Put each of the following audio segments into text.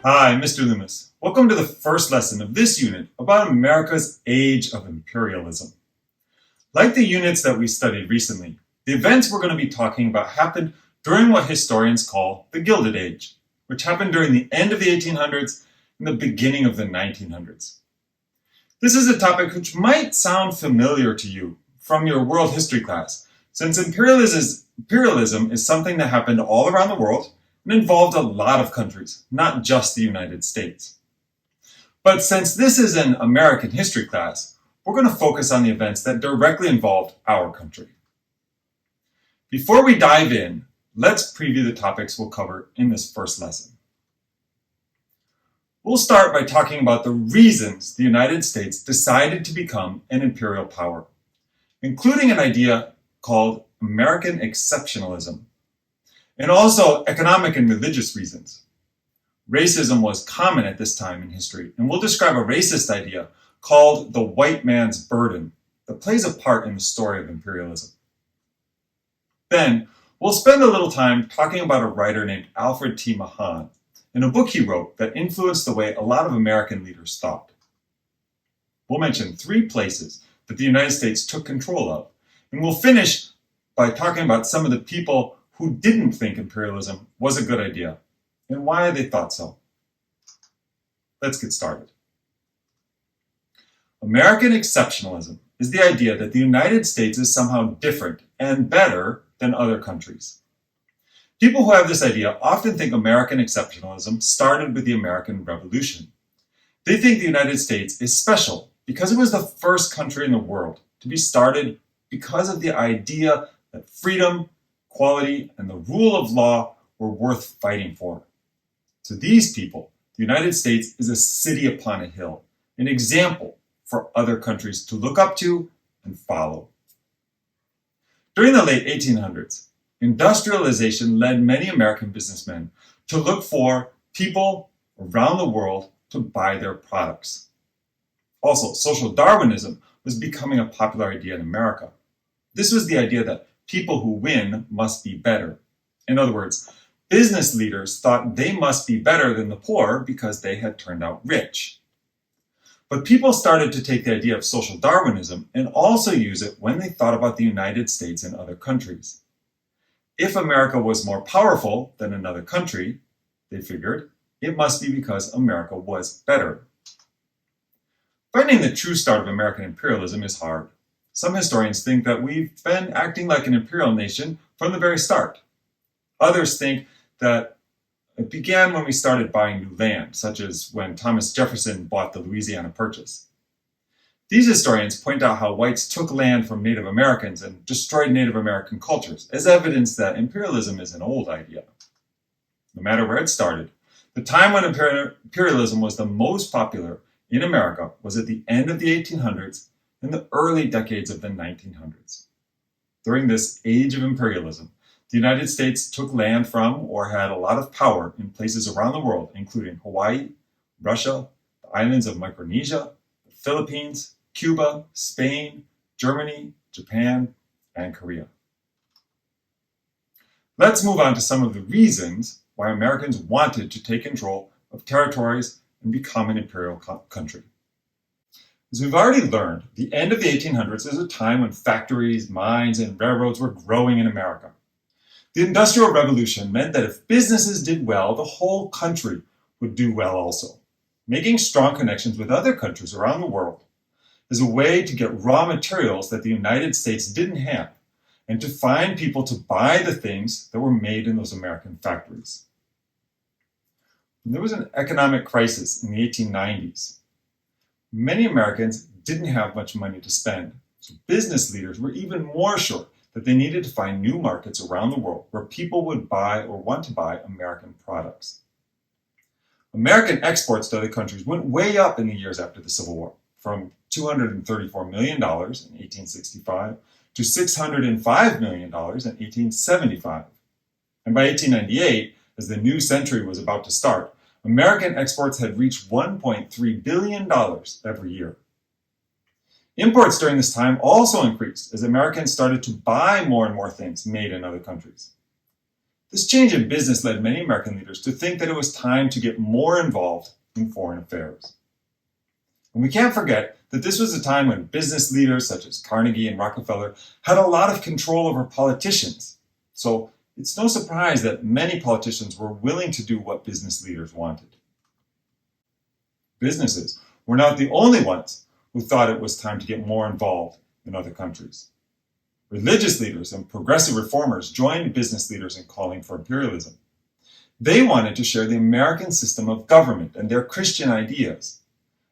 Hi, Mr. Loomis. Welcome to the first lesson of this unit about America's age of imperialism. Like the units that we studied recently, the events we're going to be talking about happened during what historians call the Gilded Age, which happened during the end of the 1800s and the beginning of the 1900s. This is a topic which might sound familiar to you from your world history class, since imperialism is something that happened all around the world and involved a lot of countries, not just the United States. But since this is an American history class, we're going to focus on the events that directly involved our country. Before we dive in, let's preview the topics we'll cover in this first lesson. We'll start by talking about the reasons the United States decided to become an imperial power, including an idea called American exceptionalism, and also economic and religious reasons. Racism was common at this time in history, and we'll describe a racist idea called the white man's burden that plays a part in the story of imperialism. Then, we'll spend a little time talking about a writer named Alfred T. Mahan and a book he wrote that influenced the way a lot of American leaders thought. We'll mention 3 places that the United States took control of, and we'll finish by talking about some of the people who didn't think imperialism was a good idea and why they thought so. Let's get started. American exceptionalism is the idea that the United States is somehow different and better than other countries. People who have this idea often think American exceptionalism started with the American Revolution. They think the United States is special because it was the first country in the world to be started because of the idea that freedom, equality, and the rule of law were worth fighting for. To these people, the United States is a city upon a hill, an example for other countries to look up to and follow. During the late 1800s, industrialization led many American businessmen to look for people around the world to buy their products. Also, social Darwinism was becoming a popular idea in America. This was the idea that people who win must be better. In other words, business leaders thought they must be better than the poor because they had turned out rich. But people started to take the idea of social Darwinism and also use it when they thought about the United States and other countries. If America was more powerful than another country, they figured, it must be because America was better. Finding the true start of American imperialism is hard. Some historians think that we've been acting like an imperial nation from the very start. Others think that it began when we started buying new land, such as when Thomas Jefferson bought the Louisiana Purchase. These historians point out how whites took land from Native Americans and destroyed Native American cultures as evidence that imperialism is an old idea. No matter where it started, the time when imperialism was the most popular in America was at the end of the 1800s and the early decades of the 1900s. During this age of imperialism, the United States took land from or had a lot of power in places around the world, including Hawaii, Russia, the islands of Micronesia, the Philippines, Cuba, Spain, Germany, Japan, and Korea. Let's move on to some of the reasons why Americans wanted to take control of territories and become an imperial country. As we've already learned, the end of the 1800s is a time when factories, mines, and railroads were growing in America. The Industrial Revolution meant that if businesses did well, the whole country would do well also. Making strong connections with other countries around the world is a way to get raw materials that the United States didn't have and to find people to buy the things that were made in those American factories. There was an economic crisis in the 1890s. Many Americans didn't have much money to spend, so business leaders were even more sure that they needed to find new markets around the world where people would buy or want to buy American products. American exports to other countries went way up in the years after the Civil War, from $234 million in 1865 to $605 million in 1875. And by 1898, as the new century was about to start, American exports had reached $1.3 billion every year. Imports during this time also increased as Americans started to buy more and more things made in other countries. This change in business led many American leaders to think that it was time to get more involved in foreign affairs. And we can't forget that this was a time when business leaders such as Carnegie and Rockefeller had a lot of control over politicians. So it's no surprise that many politicians were willing to do what business leaders wanted. Businesses were not the only ones who thought it was time to get more involved in other countries. Religious leaders and progressive reformers joined business leaders in calling for imperialism. They wanted to share the American system of government and their Christian ideas.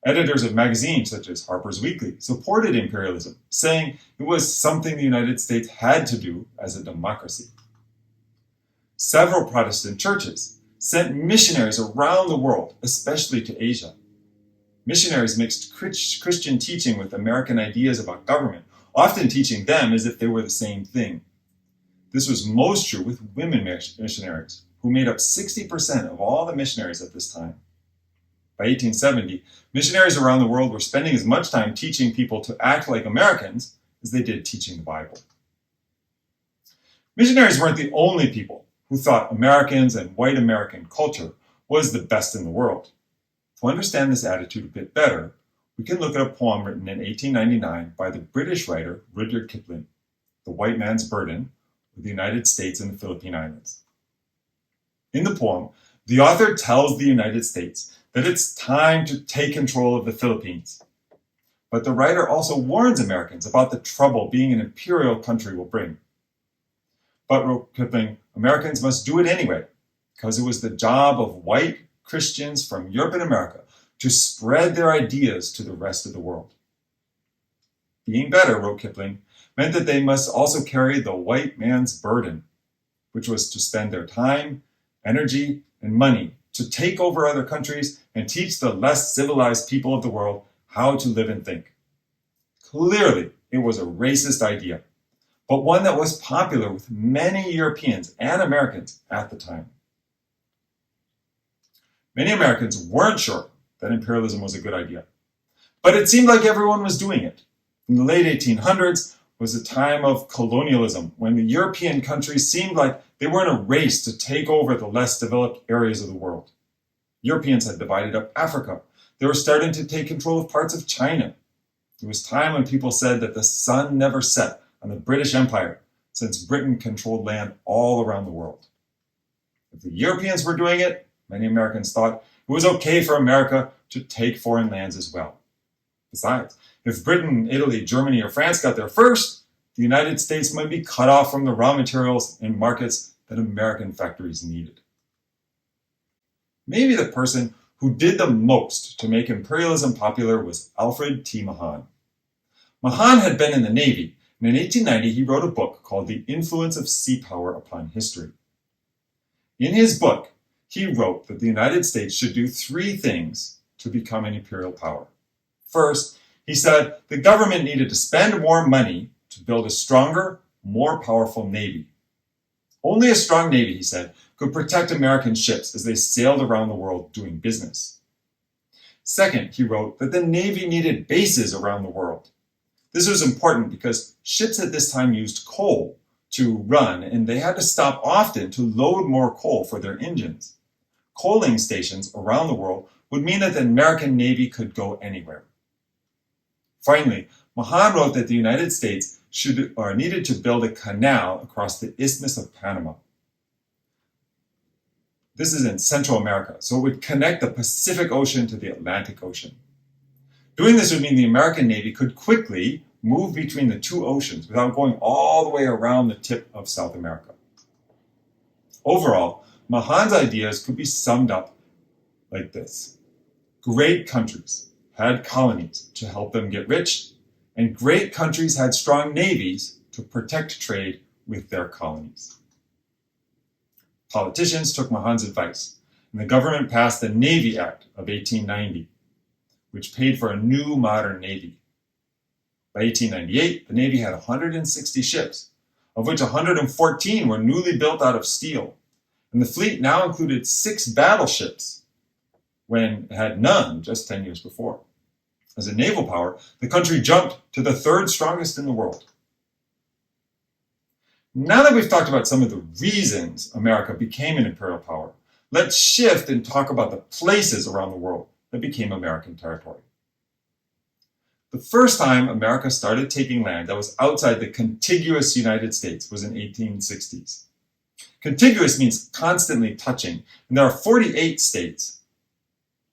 Editors of magazines such as Harper's Weekly supported imperialism, saying it was something the United States had to do as a democracy. Several Protestant churches sent missionaries around the world, especially to Asia. Missionaries mixed Christian teaching with American ideas about government, often teaching them as if they were the same thing. This was most true with women missionaries, who made up 60% of all the missionaries at this time. By 1870, missionaries around the world were spending as much time teaching people to act like Americans as they did teaching the Bible. Missionaries weren't the only people who thought Americans and white American culture was the best in the world. To understand this attitude a bit better, we can look at a poem written in 1899 by the British writer Rudyard Kipling, The White Man's Burden, of the United States and the Philippine Islands. In the poem, the author tells the United States that it's time to take control of the Philippines. But the writer also warns Americans about the trouble being an imperial country will bring. But, wrote Kipling, Americans must do it anyway, because it was the job of white Christians from Europe and America to spread their ideas to the rest of the world. Being better, wrote Kipling, meant that they must also carry the white man's burden, which was to spend their time, energy, and money to take over other countries and teach the less civilized people of the world how to live and think. Clearly, it was a racist idea, but one that was popular with many Europeans and Americans at the time. Many Americans weren't sure that imperialism was a good idea, but it seemed like everyone was doing it. In the late 1800s was a time of colonialism, when the European countries seemed like they were in a race to take over the less developed areas of the world. Europeans had divided up Africa. They were starting to take control of parts of China. It was time when people said that the sun never set on the British Empire, since Britain controlled land all around the world. If the Europeans were doing it, many Americans thought it was okay for America to take foreign lands as well. Besides, if Britain, Italy, Germany, or France got there first, the United States might be cut off from the raw materials and markets that American factories needed. Maybe the person who did the most to make imperialism popular was Alfred T. Mahan. Mahan had been in the Navy, and in 1890 he wrote a book called The Influence of Sea Power Upon History. In his book, he wrote that the United States should do three things to become an imperial power. First, he said the government needed to spend more money to build a stronger, more powerful navy. Only a strong navy, he said, could protect American ships as they sailed around the world doing business. Second, he wrote that the Navy needed bases around the world. This was important because ships at this time used coal to run, and they had to stop often to load more coal for their engines. Coaling stations around the world would mean that the American Navy could go anywhere. Finally, Mahan wrote that the United States needed to build a canal across the Isthmus of Panama. This is in Central America, so it would connect the Pacific Ocean to the Atlantic Ocean. Doing this would mean the American Navy could quickly move between the two oceans without going all the way around the tip of South America. Overall, Mahan's ideas could be summed up like this. Great countries had colonies to help them get rich, and great countries had strong navies to protect trade with their colonies. Politicians took Mahan's advice, and the government passed the Navy Act of 1890, which paid for a new modern navy. By 1898, the Navy had 160 ships, of which 114 were newly built out of steel, and the fleet now included 6 battleships, when it had none just 10 years before. As a naval power, the country jumped to the 3rd strongest in the world. Now that we've talked about some of the reasons America became an imperial power, let's shift and talk about the places around the world that became American territory. The first time America started taking land that was outside the contiguous United States was in the 1860s. Contiguous means constantly touching, and there are 48 states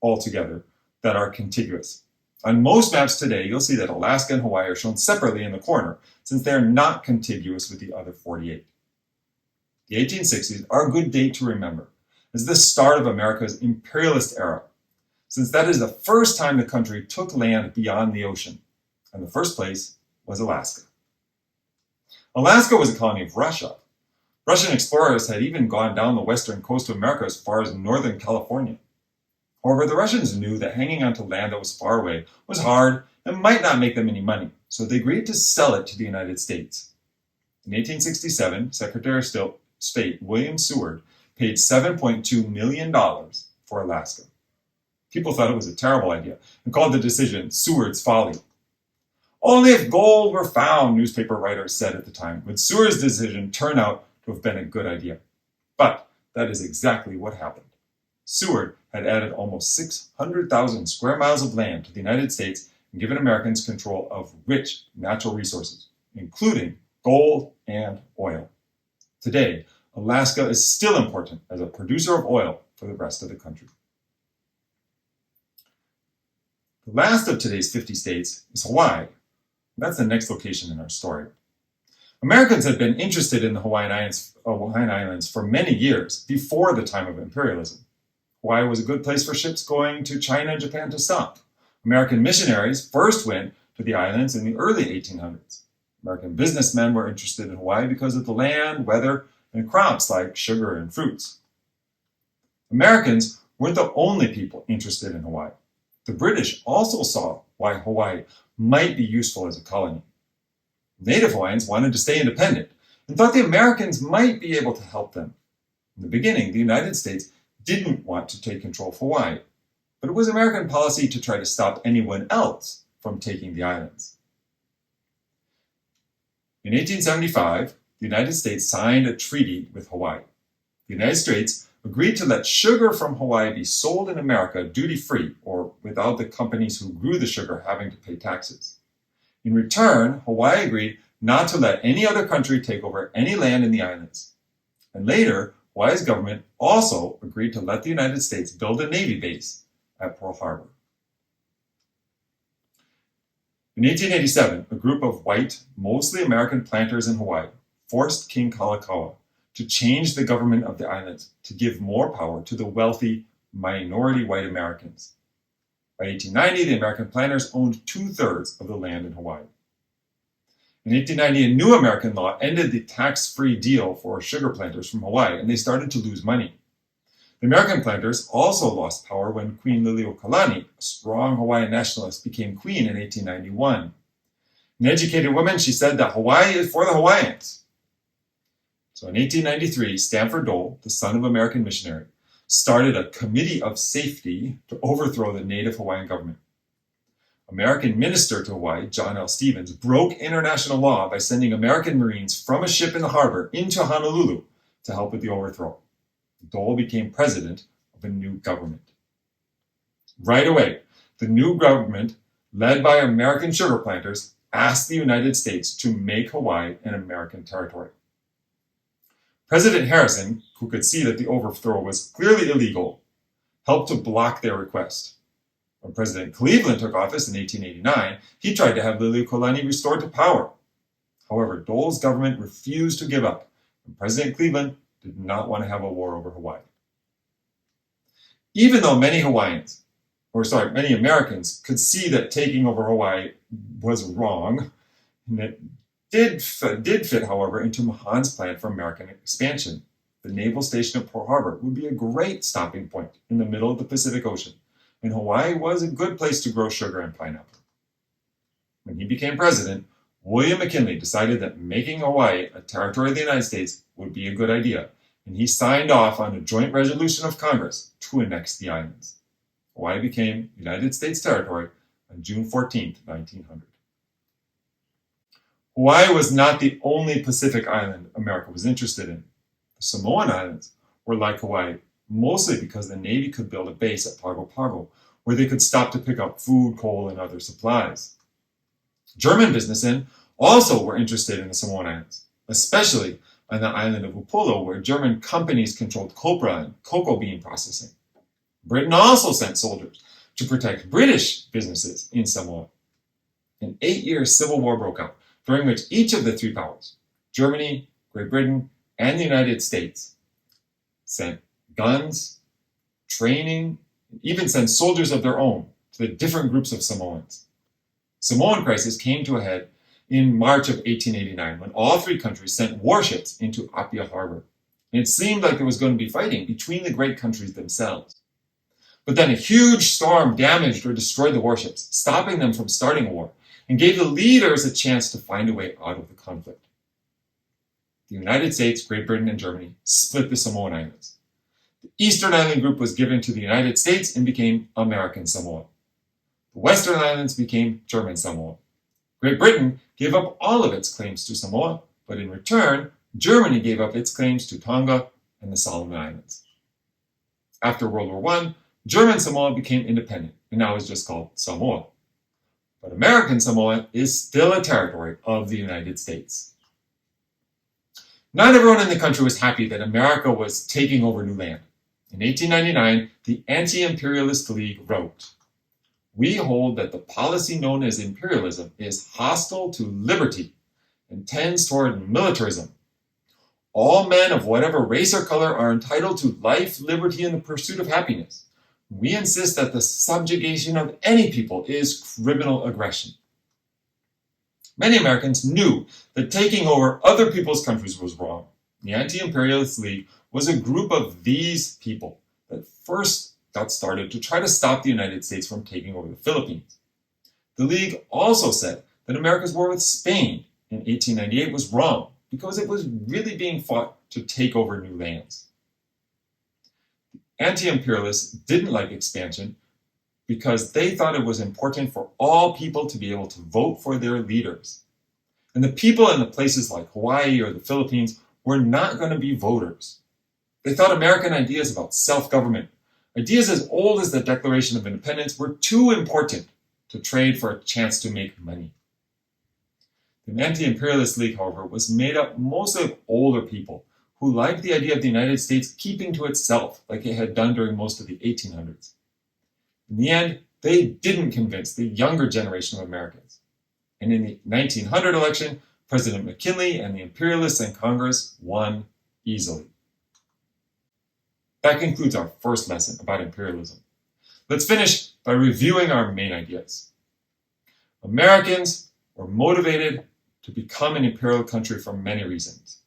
altogether that are contiguous. On most maps today, you'll see that Alaska and Hawaii are shown separately in the corner, since they are not contiguous with the other 48. The 1860s are a good date to remember, as the start of America's imperialist era, since that is the first time the country took land beyond the ocean, and the first place was Alaska. Alaska was a colony of Russia. Russian explorers had even gone down the western coast of America as far as northern California. However, the Russians knew that hanging on to land that was far away was hard and might not make them any money, so they agreed to sell it to the United States. In 1867, Secretary of State William Seward paid $7.2 million for Alaska. People thought it was a terrible idea and called the decision Seward's folly. Only if gold were found, newspaper writers said at the time, would Seward's decision turn out to have been a good idea. But that is exactly what happened. Seward had added almost 600,000 square miles of land to the United States and given Americans control of rich natural resources, including gold and oil. Today, Alaska is still important as a producer of oil for the rest of the country. The last of today's 50 states is Hawaii. That's the next location in our story. Americans had been interested in the Hawaiian Islands for many years before the time of imperialism. Hawaii was a good place for ships going to China and Japan to stop. American missionaries first went to the islands in the early 1800s. American businessmen were interested in Hawaii because of the land, weather, and crops like sugar and fruits. Americans weren't the only people interested in Hawaii. The British also saw why Hawaii might be useful as a colony. Native Hawaiians wanted to stay independent and thought the Americans might be able to help them. In the beginning, the United States didn't want to take control of Hawaii, but it was American policy to try to stop anyone else from taking the islands. In 1875, the United States signed a treaty with Hawaii. The United States agreed to let sugar from Hawaii be sold in America duty-free or without the companies who grew the sugar having to pay taxes. In return, Hawaii agreed not to let any other country take over any land in the islands. And later, Hawaii's government also agreed to let the United States build a Navy base at Pearl Harbor. In 1887, a group of white, mostly American planters in Hawaii forced King Kalakaua to change the government of the islands to give more power to the wealthy minority white Americans. By 1890, the American planters owned 2/3 of the land in Hawaii. In 1890, a new American law ended the tax-free deal for sugar planters from Hawaii, and they started to lose money. The American planters also lost power when Queen Liliuokalani, a strong Hawaiian nationalist, became queen in 1891. An educated woman, she said that Hawaii is for the Hawaiians. So in 1893, Stanford Dole, the son of an American missionary, started a committee of safety to overthrow the native Hawaiian government. American minister to Hawaii, John L. Stevens, broke international law by sending American Marines from a ship in the harbor into Honolulu to help with the overthrow. Dole became president of a new government. Right away, the new government, led by American sugar planters, asked the United States to make Hawaii an American territory. President Harrison, who could see that the overthrow was clearly illegal, helped to block their request. When President Cleveland took office in 1889, he tried to have Liliuokalani restored to power. However, Dole's government refused to give up, and President Cleveland did not want to have a war over Hawaii. Even though many Americans could see that taking over Hawaii was wrong, and it did fit, however, into Mahan's plan for American expansion. The naval station of Pearl Harbor would be a great stopping point in the middle of the Pacific Ocean, and Hawaii was a good place to grow sugar and pineapple. When he became president, William McKinley decided that making Hawaii a territory of the United States would be a good idea, and he signed off on a joint resolution of Congress to annex the islands. Hawaii became United States territory on June 14, 1900. Hawaii was not the only Pacific island America was interested in. The Samoan Islands were like Hawaii, mostly because the Navy could build a base at Pago Pago, where they could stop to pick up food, coal, and other supplies. German businessmen also were interested in the Samoan Islands, especially on the island of Upolu, where German companies controlled copra and cocoa bean processing. Britain also sent soldiers to protect British businesses in Samoa. An 8-year civil war broke out, during which each of the three powers, Germany, Great Britain, and the United States, sent guns, training, and even sent soldiers of their own to the different groups of Samoans. Samoan crisis came to a head in March of 1889 when all three countries sent warships into Apia Harbor. And it seemed like there was going to be fighting between the great countries themselves. But then a huge storm damaged or destroyed the warships, stopping them from starting a war, and gave the leaders a chance to find a way out of the conflict. The United States, Great Britain, and Germany split the Samoan Islands. The Eastern Island Group was given to the United States and became American Samoa. The Western Islands became German Samoa. Great Britain gave up all of its claims to Samoa, but in return, Germany gave up its claims to Tonga and the Solomon Islands. After World War I, German Samoa became independent and now is just called Samoa. But American Samoa is still a territory of the United States. Not everyone in the country was happy that America was taking over new land. In 1899, the Anti-Imperialist League wrote, "We hold that the policy known as imperialism is hostile to liberty and tends toward militarism. All men of whatever race or color are entitled to life, liberty, and the pursuit of happiness. We insist that the subjugation of any people is criminal aggression." Many Americans knew that taking over other people's countries was wrong. The Anti-Imperialist League was a group of these people that first got started to try to stop the United States from taking over the Philippines. The League also said that America's war with Spain in 1898 was wrong because it was really being fought to take over new lands. Anti-imperialists didn't like expansion because they thought it was important for all people to be able to vote for their leaders. And the people in the places like Hawaii or the Philippines were not going to be voters. They thought American ideas about self-government, ideas as old as the Declaration of Independence, were too important to trade for a chance to make money. The Anti-Imperialist League, however, was made up mostly of older people who liked the idea of the United States keeping to itself like it had done during most of the 1800s. In the end, they didn't convince the younger generation of Americans. And in the 1900 election, President McKinley and the imperialists in Congress won easily. That concludes our first lesson about imperialism. Let's finish by reviewing our main ideas. Americans were motivated to become an imperial country for many reasons.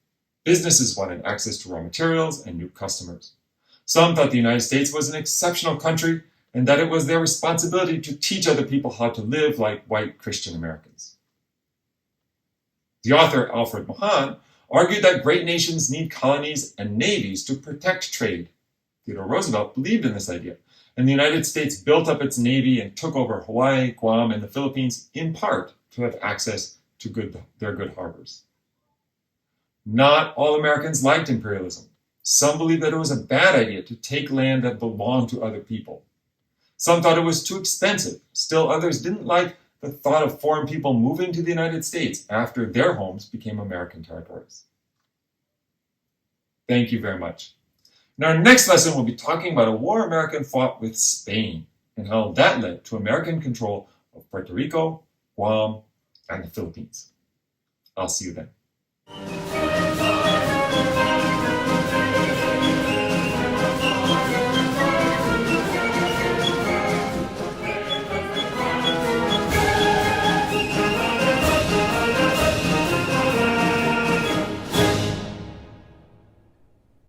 Businesses wanted access to raw materials and new customers. Some thought the United States was an exceptional country and that it was their responsibility to teach other people how to live like white Christian Americans. The author Alfred Mahan argued that great nations need colonies and navies to protect trade. Theodore Roosevelt believed in this idea, and the United States built up its navy and took over Hawaii, Guam, and the Philippines in part to have access to their good harbors. Not all Americans liked imperialism. Some believed that it was a bad idea to take land that belonged to other people. Some thought it was too expensive. Still others didn't like the thought of foreign people moving to the United States after their homes became American territories. Thank you very much. In our next lesson, we'll be talking about a war America fought with Spain and how that led to American control of Puerto Rico, Guam, and the Philippines. I'll see you then.